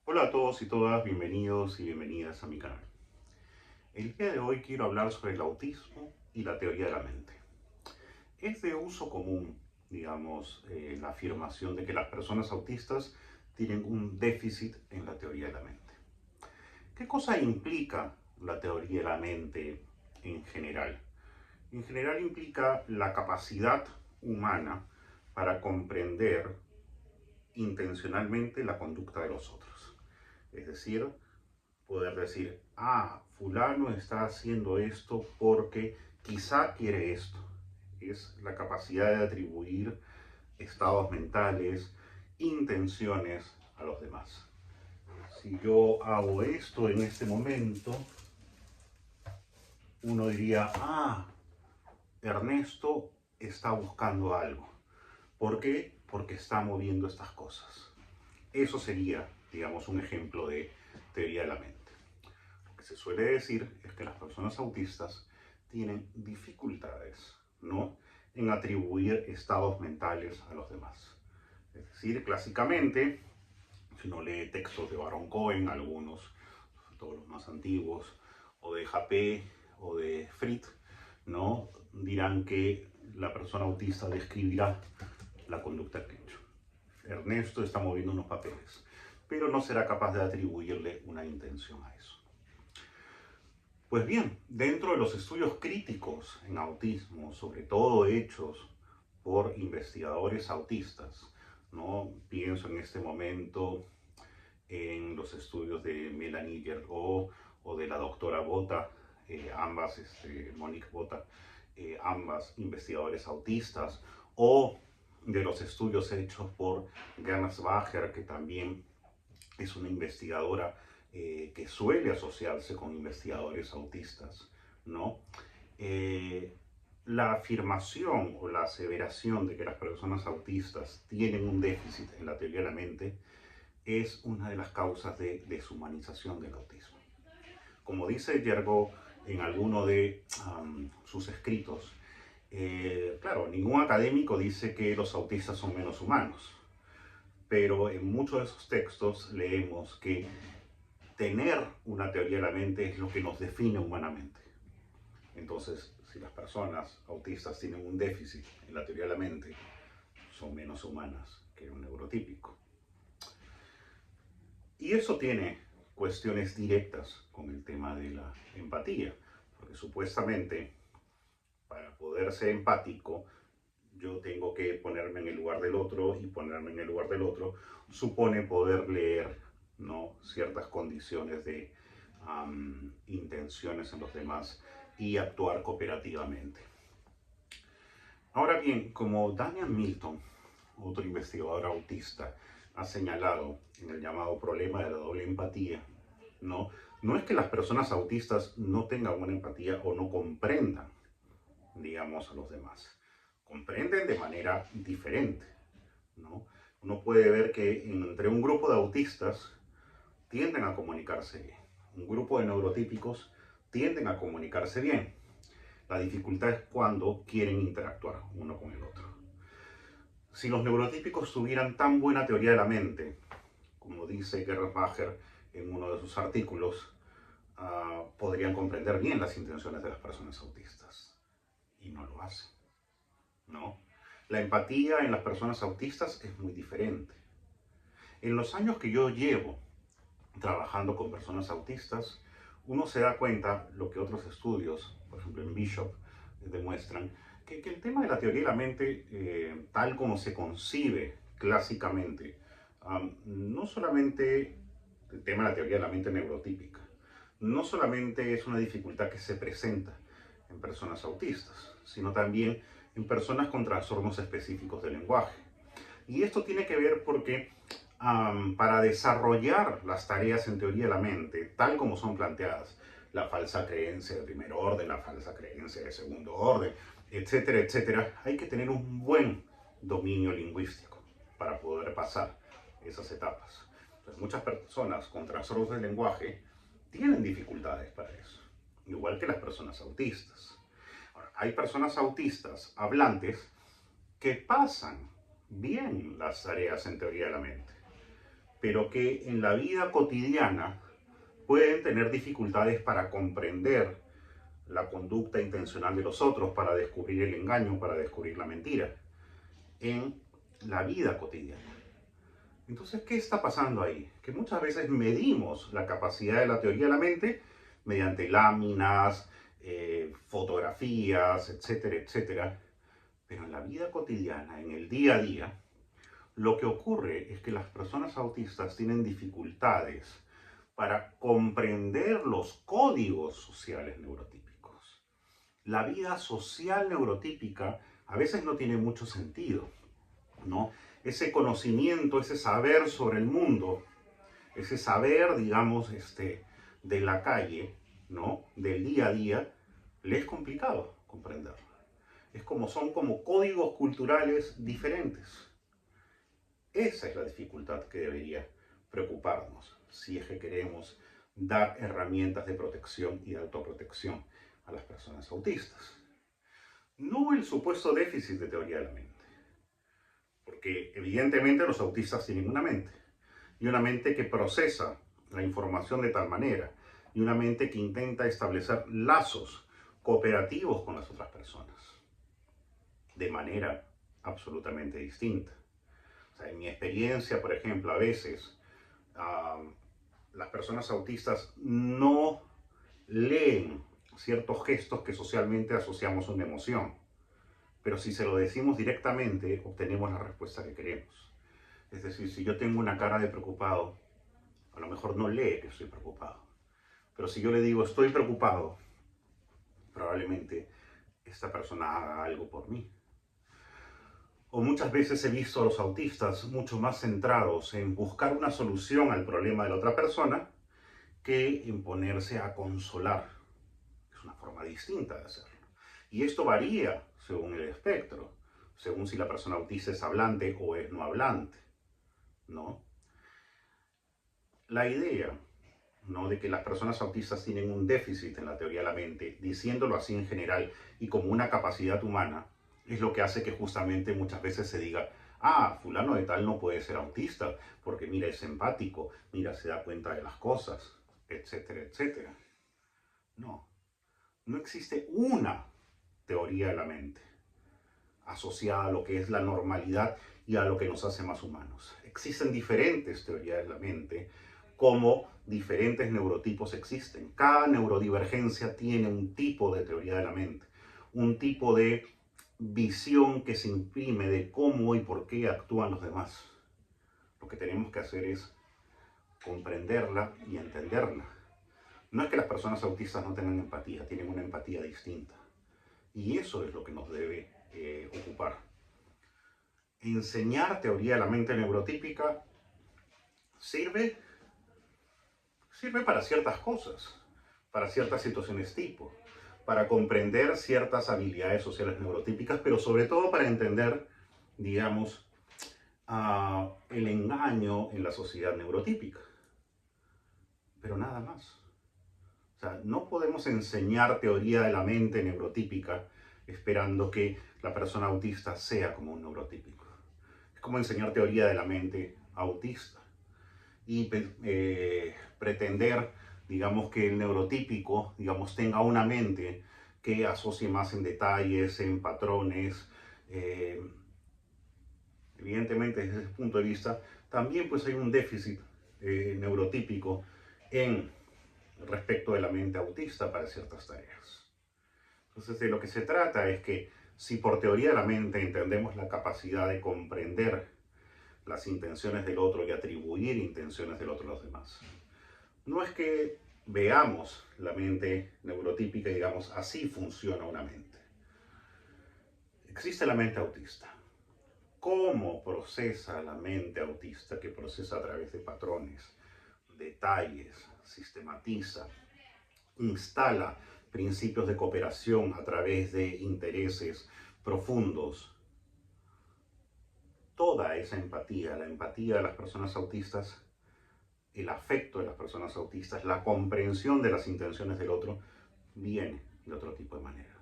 Hola a todos y todas, bienvenidos y bienvenidas a mi canal. El día de hoy quiero hablar sobre el autismo y la teoría de la mente. Es de uso común, digamos, la afirmación de que las personas autistas tienen un déficit en la teoría de la mente. ¿Qué cosa implica la teoría de la mente en general? En general implica la capacidad humana para comprender intencionalmente la conducta de los otros. Es decir, poder decir, fulano está haciendo esto porque quizá quiere esto. Es la capacidad de atribuir estados mentales, intenciones a los demás. Si yo hago esto en este momento, uno diría, Ernesto está buscando algo. ¿Por qué? Porque está moviendo estas cosas. Eso sería, digamos, un ejemplo de teoría de la mente. Que se suele decir es que las personas autistas tienen dificultades, ¿no?, en atribuir estados mentales a los demás. Es decir, clásicamente, si uno lee textos de Baron Cohen, algunos, sobre todo los más antiguos, o de Japé o de Fritz, ¿no?, dirán que la persona autista describirá la conducta que ha hecho. Ernesto está moviendo unos papeles, pero no será capaz de atribuirle una intención a eso. Pues bien, dentro de los estudios críticos en autismo, sobre todo hechos por investigadores autistas, ¿no? Pienso en este momento en los estudios de Melanie Gergaud o de la doctora Botta, ambas, Monique Botta, ambas investigadores autistas, o de los estudios hechos por Gernsbacher, que también es una investigadora que suele asociarse con investigadores autistas, ¿no? Eh, la afirmación o la aseveración de que las personas autistas tienen un déficit en la teoría de la mente es una de las causas de deshumanización del autismo. Como dice Yergo en alguno de sus escritos, claro, ningún académico dice que los autistas son menos humanos, pero en muchos de esos textos leemos que tener una teoría de la mente es lo que nos define humanamente. Entonces, si las personas autistas tienen un déficit en la teoría de la mente, son menos humanas que un neurotípico. Y eso tiene cuestiones directas con el tema de la empatía, porque supuestamente para poder ser empático yo tengo que ponerme en el lugar del otro, y ponerme en el lugar del otro supone poder leer, ¿no?, ciertas condiciones de intenciones en los demás y actuar cooperativamente. Ahora bien, como Daniel Milton, otro investigador autista, ha señalado en el llamado problema de la doble empatía, ¿no? No es que las personas autistas no tengan una empatía o no comprendan, digamos, a los demás. Comprenden de manera diferente, ¿no? Uno puede ver que entre un grupo de autistas tienden a comunicarse bien. Un grupo de neurotípicos tienden a comunicarse bien. La dificultad es cuando quieren interactuar uno con el otro. Si los neurotípicos tuvieran tan buena teoría de la mente, como dice Gernsbacher en uno de sus artículos, podrían comprender bien las intenciones de las personas autistas. Y no lo hacen, ¿no? La empatía en las personas autistas es muy diferente. En los años que yo llevo trabajando con personas autistas, uno se da cuenta, lo que otros estudios, por ejemplo en Bishop, demuestran, que el tema de la teoría de la mente, tal como se concibe clásicamente, no solamente el tema de la teoría de la mente neurotípica, no solamente es una dificultad que se presenta en personas autistas, sino también en personas con trastornos específicos del lenguaje. Y esto tiene que ver porque para desarrollar las tareas en teoría de la mente, tal como son planteadas, la falsa creencia de primer orden, la falsa creencia de segundo orden, etcétera, etcétera, hay que tener un buen dominio lingüístico para poder pasar esas etapas. Entonces, muchas personas con trastornos del lenguaje tienen dificultades para eso, igual que las personas autistas. Ahora, hay personas autistas hablantes que pasan bien las tareas en teoría de la mente, pero que en la vida cotidiana pueden tener dificultades para comprender la conducta intencional de los otros, para descubrir el engaño, para descubrir la mentira, en la vida cotidiana. Entonces, ¿qué está pasando ahí? Que muchas veces medimos la capacidad de la teoría de la mente mediante láminas, fotografías, etcétera, etcétera. Pero en la vida cotidiana, en el día a día, lo que ocurre es que las personas autistas tienen dificultades para comprender los códigos sociales neurotípicos. La vida social neurotípica a veces no tiene mucho sentido, ¿no? Ese conocimiento, ese saber sobre el mundo, ese saber, digamos, de la calle, ¿no? Del día a día, le es complicado comprenderlo. Son como códigos culturales diferentes. Esa es la dificultad que debería preocuparnos si es que queremos dar herramientas de protección y de autoprotección a las personas autistas. No el supuesto déficit de teoría de la mente, porque evidentemente los autistas tienen una mente, y una mente que procesa la información de tal manera, y una mente que intenta establecer lazos cooperativos con las otras personas, de manera absolutamente distinta. O sea, en mi experiencia, por ejemplo, a veces las personas autistas no leen ciertos gestos que socialmente asociamos a una emoción, pero si se lo decimos directamente, obtenemos la respuesta que queremos. Es decir, si yo tengo una cara de preocupado, a lo mejor no lee que estoy preocupado, pero si yo le digo estoy preocupado, probablemente esta persona haga algo por mí. O muchas veces he visto a los autistas mucho más centrados en buscar una solución al problema de la otra persona que en ponerse a consolar. Es una forma distinta de hacerlo. Y esto varía según el espectro, según si la persona autista es hablante o es no hablante, ¿no? La idea, ¿no?, de que las personas autistas tienen un déficit en la teoría de la mente, diciéndolo así en general y como una capacidad humana, es lo que hace que justamente muchas veces se diga, ah, fulano de tal no puede ser autista, porque mira, es empático, mira, se da cuenta de las cosas, etcétera, etcétera. No, no existe una teoría de la mente asociada a lo que es la normalidad y a lo que nos hace más humanos. Existen diferentes teorías de la mente, como diferentes neurotipos existen. Cada neurodivergencia tiene un tipo de teoría de la mente, un tipo de visión que se imprime de cómo y por qué actúan los demás. Lo que tenemos que hacer es comprenderla y entenderla. No es que las personas autistas no tengan empatía, tienen una empatía distinta. Y eso es lo que nos debe ocupar. Enseñar teoría de la mente neurotípica sirve para ciertas cosas, para ciertas situaciones tipo, para comprender ciertas habilidades sociales neurotípicas, pero sobre todo para entender, digamos, el engaño en la sociedad neurotípica. Pero nada más. O sea, no podemos enseñar teoría de la mente neurotípica esperando que la persona autista sea como un neurotípico. Es como enseñar teoría de la mente autista y pretender, digamos, que el neurotípico, digamos, tenga una mente que asocie más en detalles, en patrones. Evidentemente, desde ese punto de vista, también pues hay un déficit neurotípico en respecto de la mente autista para ciertas tareas. Entonces, de lo que se trata es que si por teoría de la mente entendemos la capacidad de comprender las intenciones del otro y atribuir intenciones del otro a los demás, no es que veamos la mente neurotípica y digamos así funciona una mente. Existe la mente autista. ¿Cómo procesa la mente autista, que procesa a través de patrones, detalles, sistematiza, instala principios de cooperación a través de intereses profundos? Toda esa empatía, la empatía de las personas autistas, el afecto de las personas autistas, la comprensión de las intenciones del otro, viene de otro tipo de manera.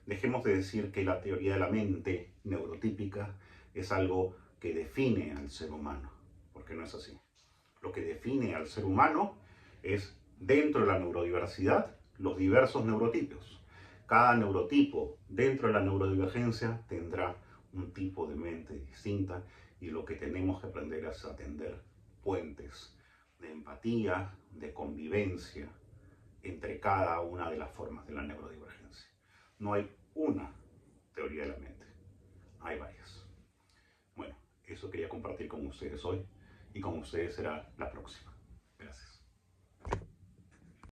Dejemos de decir que la teoría de la mente neurotípica es algo que define al ser humano, porque no es así. Lo que define al ser humano es, dentro de la neurodiversidad, los diversos neurotipos. Cada neurotipo dentro de la neurodivergencia tendrá un tipo de mente distinta y lo que tenemos que aprender es a tender puentes de empatía, de convivencia entre cada una de las formas de la neurodivergencia. No hay una teoría de la mente, hay varias. Bueno, eso quería compartir con ustedes hoy y con ustedes será la próxima.